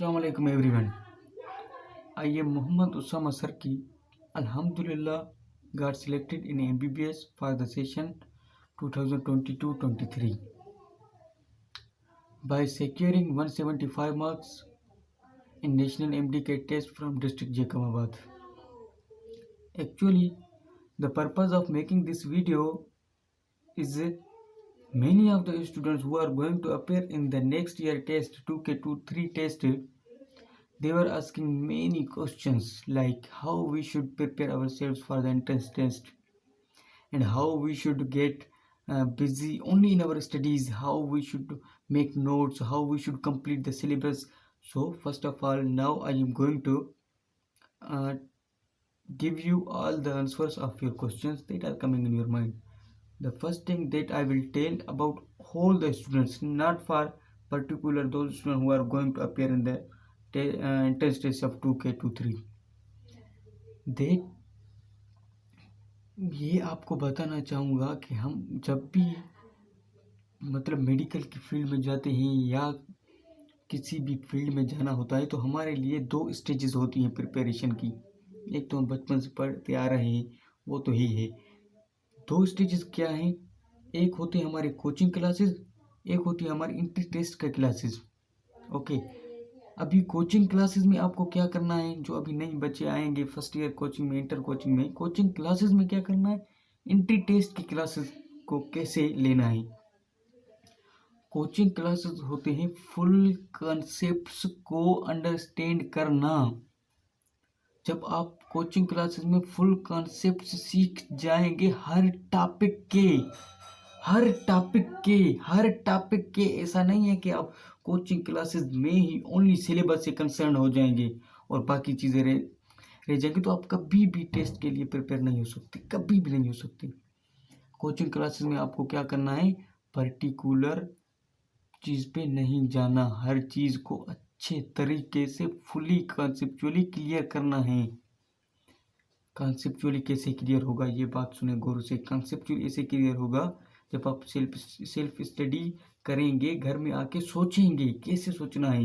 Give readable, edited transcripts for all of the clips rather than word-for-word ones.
Assalamu alaikum everyone. I am Muhammad Usama Sarki. Alhamdulillah got selected in MBBS for the session 2022-23 by securing 175 marks in National MDK test from District Jaikamabad. Actually, the purpose of making this video is many of the students who are going to appear in the next year test 2K23 test, they were asking many questions like how we should prepare ourselves for the entrance test and how we should get busy only in our studies, how we should make notes, how we should complete the syllabus. So first of all, now I am going to uh, give you all the answers of your questions that are coming in your mind. The first thing that I will tell about all the students, not for particular those students who are going to appear in the entrance test of 2K23, that ये आपको बताना चाहूँगा कि हम जब भी मतलब medical की फील्ड में जाते हैं या किसी भी फील्ड में जाना होता है तो हमारे लिए दो स्टेजेस होती हैं प्रिपरेशन की। एक तो हम बचपन से पढ़ते आ रहे हैं, वो तो ही है। दो स्टेजेस क्या हैं? एक होते हैं हमारे कोचिंग क्लासेस, एक होती है हमारी एंट्री टेस्ट का क्लासेस। ओके, अभी कोचिंग क्लासेस में आपको क्या करना है? जो अभी नए बच्चे आएंगे फर्स्ट ईयर कोचिंग में, इंटर कोचिंग में, कोचिंग क्लासेस में क्या करना है? एंट्री टेस्ट की क्लासेस को कैसे लेना है। कोचिंग क्लासेस होते हैं फुल कॉन्सेप्ट्स को अंडरस्टैंड करना। जब आप कोचिंग क्लासेस में फुल कॉन्सेप्ट्स सीख जाएंगे हर टॉपिक के, ऐसा नहीं है कि आप कोचिंग क्लासेस में ही ओनली सिलेबस से कंसर्न हो जाएंगे और बाकी चीज़ें रह जाएंगी, तो आप कभी भी टेस्ट के लिए प्रिपेयर नहीं हो सकते, कभी भी नहीं हो सकते। कोचिंग क्लासेस में आपको क्या करना है? पर्टिकुलर चीज़ पे नहीं जाना, हर चीज़ को अच्छे तरीके से फुली कॉन्सेप्चुअली क्लियर करना है। कॉन्सेप्चुअली कैसे क्लियर होगा, ये बात सुने गौर से। कॉन्सेप्चुअली ऐसे क्लियर होगा जब आप सेल्फ स्टडी करेंगे, घर में आके सोचेंगे कैसे सोचना है।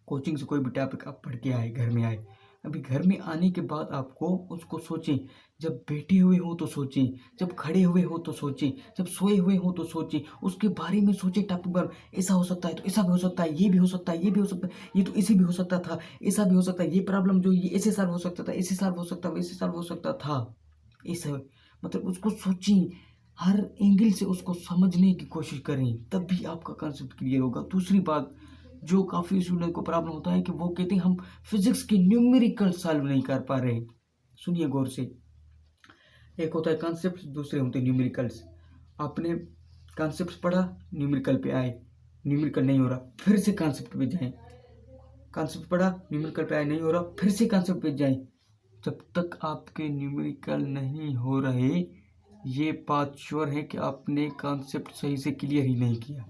कोचिंग से कोई भी टॉपिक आप पढ़ के आए, घर में आए, अभी घर में आने के बाद आपको उसको सोचें। जब बैठे हुए हो तो सोचें, जब खड़े हुए हो तो सोचें, जब सोए हुए हो तो सोचें, उसके बारे में सोचें। टॉपिक पर ऐसा हो सकता है तो ऐसा भी हो सकता है, ये भी हो सकता है, ये भी हो सकता है, ये तो ऐसे भी हो सकता था, ऐसा भी हो सकता है, ये प्रॉब्लम जो ये ऐसे सॉल्व हो सकता था, ऐसे सॉल्व हो सकता, वैसे सॉल्व हो सकता था, ऐसा मतलब उसको सोचें, हर एंगल से उसको समझने की कोशिश करें, तभी आपका कॉन्सेप्ट क्लियर होगा। दूसरी बात, जो काफ़ी स्टूडेंट को प्रॉब्लम होता है कि वो कहते हैं हम फिजिक्स के न्यूमेरिकल सॉल्व नहीं कर पा रहे। सुनिए गौर से, एक होता है कॉन्सेप्ट, दूसरे होते हैं न्यूमेरिकल्स। आपने कॉन्सेप्ट पढ़ा, न्यूमेरिकल पे आए, न्यूमेरिकल नहीं हो रहा, फिर से कॉन्सेप्ट पे जाएं। कॉन्सेप्ट पढ़ा, न्यूमेरिकल पे आए, नहीं हो रहा, फिर से कॉन्सेप्ट पे जाएं। जब तक आपके न्यूमेरिकल नहीं हो रहे, ये बात श्योर है कि आपने कॉन्सेप्ट सही से क्लियर ही नहीं किया।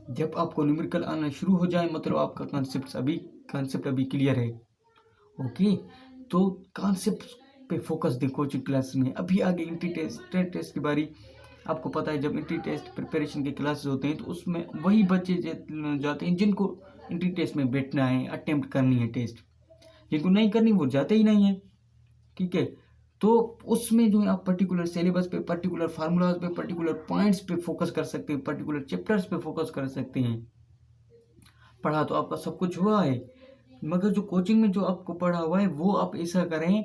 जब आपको न्यूमेरिकल आना शुरू हो जाए मतलब आपका कॉन्सेप्ट अभी क्लियर है। ओके, तो कॉन्सेप्ट पे फोकस दें कोचिंग क्लास में। अभी आगे एंट्री टेस्ट की बारी। आपको पता है जब एंट्री टेस्ट प्रिपरेशन के क्लासेस होते हैं तो उसमें वही बच्चे जाते हैं जिनको एंट्री टेस्ट में बैठना है, अटेम्प्ट करनी है टेस्ट। जिनको नहीं करनी वो जाते ही नहीं है, ठीक है। तो उसमें जो है आप पर्टिकुलर सिलेबस पे, पर्टिकुलर फार्मूलाज पे, पर्टिकुलर पॉइंट्स पे फोकस कर सकते हैं, पर्टिकुलर चैप्टर्स पे फोकस कर सकते हैं। पढ़ा तो आपका सब कुछ हुआ है, मगर जो कोचिंग में जो आपको पढ़ा हुआ है वो आप ऐसा करें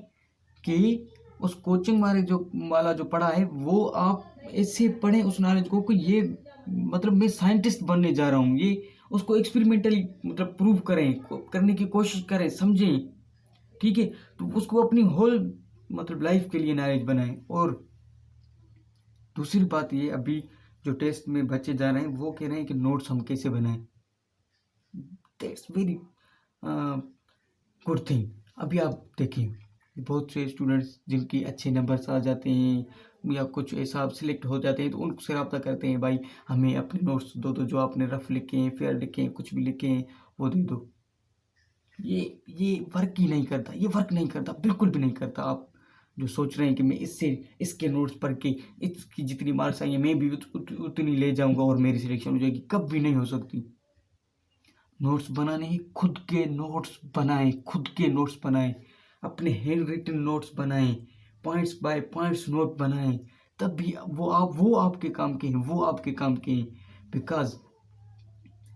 कि उस कोचिंग वाला जो पढ़ा है वो आप ऐसे पढ़ें उस नॉलेज को कि ये मतलब मैं साइंटिस्ट बनने जा रहा हूँ, ये उसको एक्सपेरिमेंटली मतलब प्रूव करें, करने की कोशिश करें, समझें, ठीक है। तो उसको अपनी होल मतलब लाइफ के लिए नॉलेज बनाएं। और दूसरी बात ये, अभी जो टेस्ट में बच्चे जा रहे हैं वो कह रहे हैं कि नोट्स हम कैसे बनाएं। That's very good thing. अभी आप देखिए बहुत से स्टूडेंट्स जिनकी अच्छे नंबर्स आ जाते हैं या कुछ ऐसा आप सिलेक्ट हो जाते हैं तो उनसे रब्ता करते हैं, भाई हमें अपने नोट्स दो, जो आपने रफ लिखे हैं, फेयर लिखे हैं, कुछ भी लिखे हैं वो दे दो। ये वर्क ही नहीं करता, ये वर्क नहीं करता, बिल्कुल भी नहीं करता। आप जो सोच रहे हैं कि मैं इसके नोट्स पढ़ के इसकी जितनी मार्क्स आई हैं मैं भी उतनी ले जाऊंगा और मेरी सिलेक्शन हो जाएगी, कभी नहीं हो सकती। नोट्स बनाने ही खुद के नोट्स बनाएं, खुद के नोट्स बनाएं, अपने हैंड रिटन नोट्स बनाएं, पॉइंट्स बाय पॉइंट्स नोट बनाएं, तब भी वो आपके काम के हैं, वो आपके काम के हैं। Because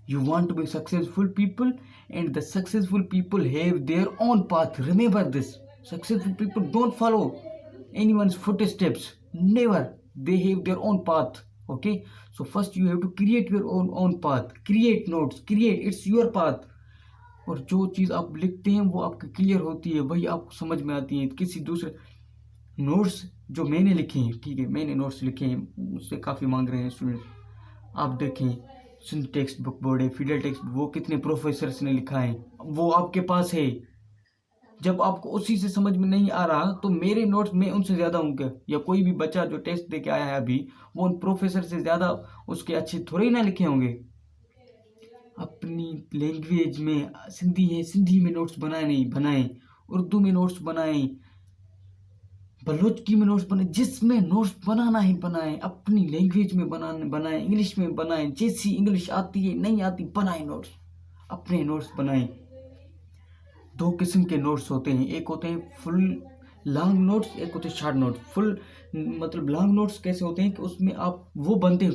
you want to be successful people, and the successful people have their own path. Remember this: successful people don't follow anyone's footsteps, never. They have their own path. Okay, so first you have to create your own path, create notes, create, it's your path. और जो चीज़ आप लिखते हैं वो आपकी clear होती है, वही आपको समझ में आती है। किसी दूसरे नोट्स जो मैंने लिखे हैं, ठीक है, मैंने नोट्स लिखे हैं, मुझसे काफ़ी मांग रहे हैं स्टूडेंट, आप देखें सिंध टेक्स्ट बुक बोर्ड है, फिडल टेक्स्ट, वो कितने प्रोफेसर्स ने लिखा है, वो आपके पास है। जब आपको उसी से समझ में नहीं आ रहा तो मेरे नोट्स में उनसे ज़्यादा होंगे, या कोई भी बच्चा जो टेस्ट दे के आया है अभी, वो उन प्रोफेसर से ज़्यादा उसके अच्छे थोड़े ही ना लिखे होंगे। अपनी लैंग्वेज में सिंधी है, सिंधी में नोट्स बनाए, उर्दू में नोट्स बनाएं, बलोच में नोट्स बनाए, जिसमें नोट्स बनाना ही बनाए, अपनी लैंग्वेज में बनाए, इंग्लिश में बनाए, जैसी इंग्लिश आती है नहीं आती बनाए नोट्स, अपने नोट्स बनाए। दो किस्म के नोट्स होते हैं, एक होते हैं फुल लॉन्ग नोट्स, एक होते हैं शॉर्ट नोट्स। फुल मतलब लॉन्ग नोट्स कैसे होते हैं कि उसमें आप वो बनते हैं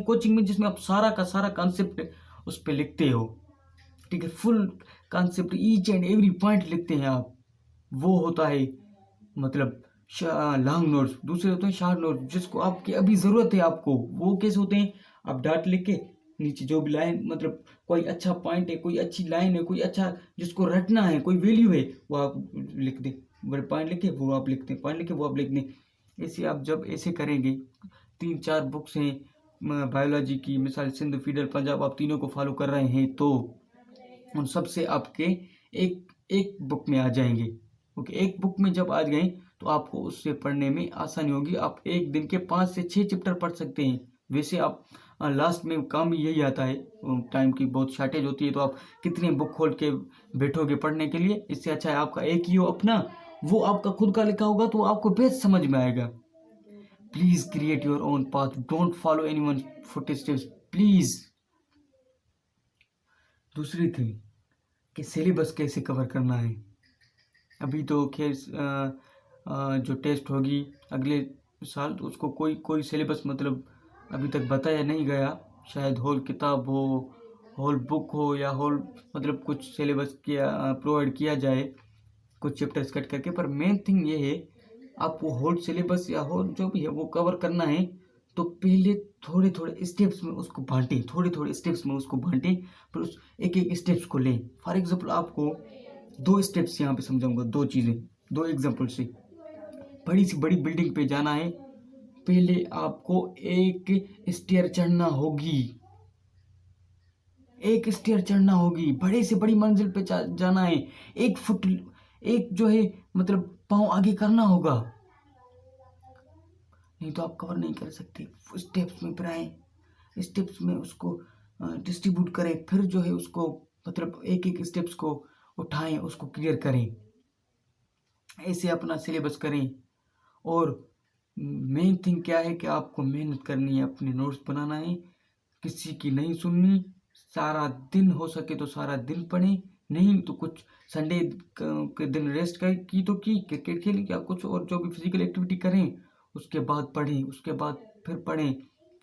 कोचिंग में, जिसमें आप सारा का सारा कॉन्सेप्ट उस पर लिखते हो, ठीक है, full concept each and every point लिखते हैं आप, वो होता है मतलब लॉन्ग नोट्स। दूसरे होते हैं शॉर्ट नोट्स, जिसको आपकी अभी ज़रूरत है आपको। वो कैसे होते हैं, आप डाट लिख के नीचे जो भी लाइन, मतलब कोई अच्छा पॉइंट है, कोई अच्छी लाइन है, कोई अच्छा जिसको रटना है, कोई वैल्यू है, वो आप लिख दें, बड़े पॉइंट लिखे वो आप लिखते हैं, पॉइंट लिखे वो आप लिख दें। ऐसे आप जब ऐसे करेंगे, 3-4 बुक्स हैं बायोलॉजी की, मिसाल सिंध, फिडल, पंजाब, आप तीनों को फॉलो कर रहे हैं तो उन सबसे आपके एक बुक में आ जाएंगे। ओके, एक बुक में जब आ गए तो आपको उससे पढ़ने में आसानी होगी। आप एक दिन के 5 से 6 चैप्टर पढ़ सकते हैं। वैसे आप लास्ट में काम यही आता है, टाइम की बहुत शॉर्टेज होती है, तो आप कितने बुक खोल के बैठोगे पढ़ने के लिए। इससे अच्छा है आपका एक ही हो अपना, वो आपका खुद का लिखा होगा तो आपको बेस्ट समझ में आएगा। Please create your own path, don't follow anyone footsteps please. दूसरी थी कि सिलेबस कैसे कवर करना है। अभी तो खैर जो टेस्ट होगी अगले साल, तो उसको कोई सिलेबस मतलब अभी तक बताया नहीं गया। शायद होल किताब हो, होल बुक हो, या होल मतलब कुछ सिलेबस किया प्रोवाइड किया जाए, कुछ चैप्टर्स कट करके। पर मेन थिंग ये है, आपको होल सिलेबस या होल जो भी है वो कवर करना है, तो पहले थोड़े थोड़े स्टेप्स में उसको बांटें, पर उस एक स्टेप्स को लें। फॉर एग्जाम्पल आपको 2 स्टेप्स यहाँ पे समझाऊंगा, 2 चीज़ें, 2 एग्जाम्पल से। बड़ी सी बड़ी बिल्डिंग पे जाना है, पहले आपको एक स्टेयर चढ़ना होगी, बड़े से बड़ी मंजिल पे जाना है, 1 फुट एक जो है मतलब पाँव आगे करना होगा, नहीं तो आप कवर नहीं कर सकते। स्टेप्स में बढ़ाएं, स्टेप्स में उसको डिस्ट्रीब्यूट करें, फिर जो है उसको मतलब एक स्टेप्स को उठाएं, उसको क्लियर करें, ऐसे अपना सिलेबस करें। और मेन थिंग क्या है कि आपको मेहनत करनी है, अपने नोट्स बनाना है, किसी की नहीं सुननी। सारा दिन हो सके तो सारा दिन पढ़ें, नहीं तो कुछ संडे के दिन रेस्ट की तो की, क्रिकेट खेलें या कुछ और जो भी फिजिकल एक्टिविटी करें, उसके बाद पढ़ें, उसके बाद फिर पढ़ें,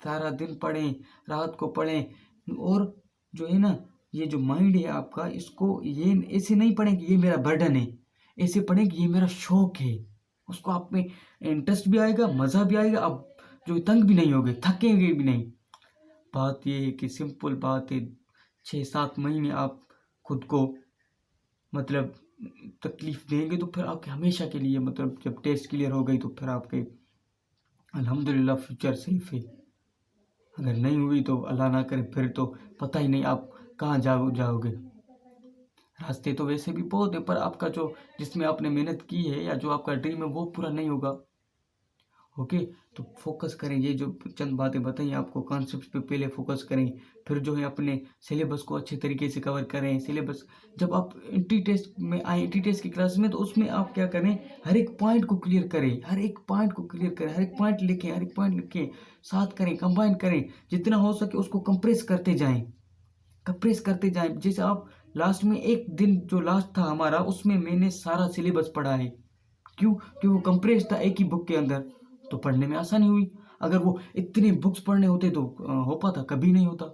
सारा दिन पढ़ें, रात को पढ़ें। और जो है ना, ये जो माइंड है आपका, इसको ये ऐसे नहीं पढ़ें कि ये मेरा बर्डन है, ऐसे पढ़ें कि ये मेरा शौक है। उसको आप में इंटरेस्ट भी आएगा, मज़ा भी आएगा, आप जो तंग भी नहीं होगे, थकेंगे भी नहीं। बात ये है कि सिंपल बात है, 6-7 महीने आप खुद को मतलब तकलीफ देंगे तो फिर आपके हमेशा के लिए, मतलब जब टेस्ट क्लियर हो गई तो फिर आपके अल्हम्दुलिल्लाह फ्यूचर सेफ है। अगर नहीं हुई तो अल्लाह ना करे, फिर तो पता ही नहीं आप कहाँ जाओगे। रास्ते तो वैसे भी बहुत है, पर आपका जो जिसमें आपने मेहनत की है या जो आपका ड्रीम है वो पूरा नहीं होगा। ओके, तो फोकस करें, ये जो चंद बातें बताई आपको, कॉन्सेप्ट पे पहले फोकस करें, फिर जो है अपने सिलेबस को अच्छे तरीके से कवर करें। सिलेबस जब आप एंट्री टेस्ट में आए, एंट्री टेस्ट की क्लास में, तो उसमें आप क्या करें, हर एक पॉइंट को क्लियर करें, हर एक पॉइंट लिखें, साथ करें, कंबाइन करें, जितना हो सके उसको कंप्रेस करते जाएं, कंप्रेस करते जाएं। जैसे आप लास्ट में एक दिन जो लास्ट था हमारा, उसमें मैंने सारा सिलेबस पढ़ा है। क्यों? क्योंकि वो कंप्रेस था एक ही बुक के अंदर, तो पढ़ने में आसानी हुई। अगर वो इतने बुक्स पढ़ने होते तो हो पाता? कभी नहीं होता।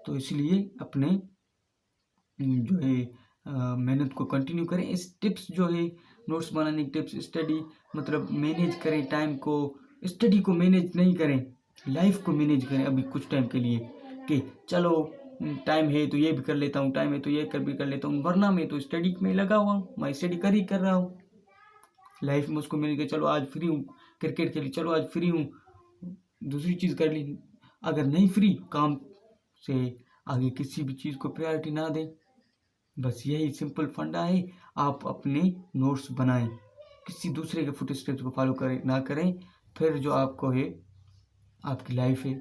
तो इसलिए अपने जो है मेहनत को कंटिन्यू करें। इस टिप्स जो है नोट्स बनाने की टिप्स, स्टडी मतलब मैनेज करें टाइम को, स्टडी को मैनेज नहीं करें, लाइफ को मैनेज करें अभी कुछ टाइम के लिए, कि चलो टाइम है तो ये भी कर लेता हूँ, टाइम है तो ये भी कर लेता हूँ, वरना मैं तो स्टडी में लगा हुआ हूँ, मैं स्टडी कर रहा हूँ। लाइफ में उसको मिल गया, चलो आज फ्री हूँ, क्रिकेट खेली, चलो आज फ्री हूँ, दूसरी चीज़ कर ली। अगर नहीं फ्री, काम से आगे किसी भी चीज़ को प्रायोरिटी ना दें। बस यही सिंपल फंडा है। आप अपने नोट्स बनाएं, किसी दूसरे के फुट स्टेप्स को फॉलो करें ना करें, फिर जो आपको है आपकी लाइफ है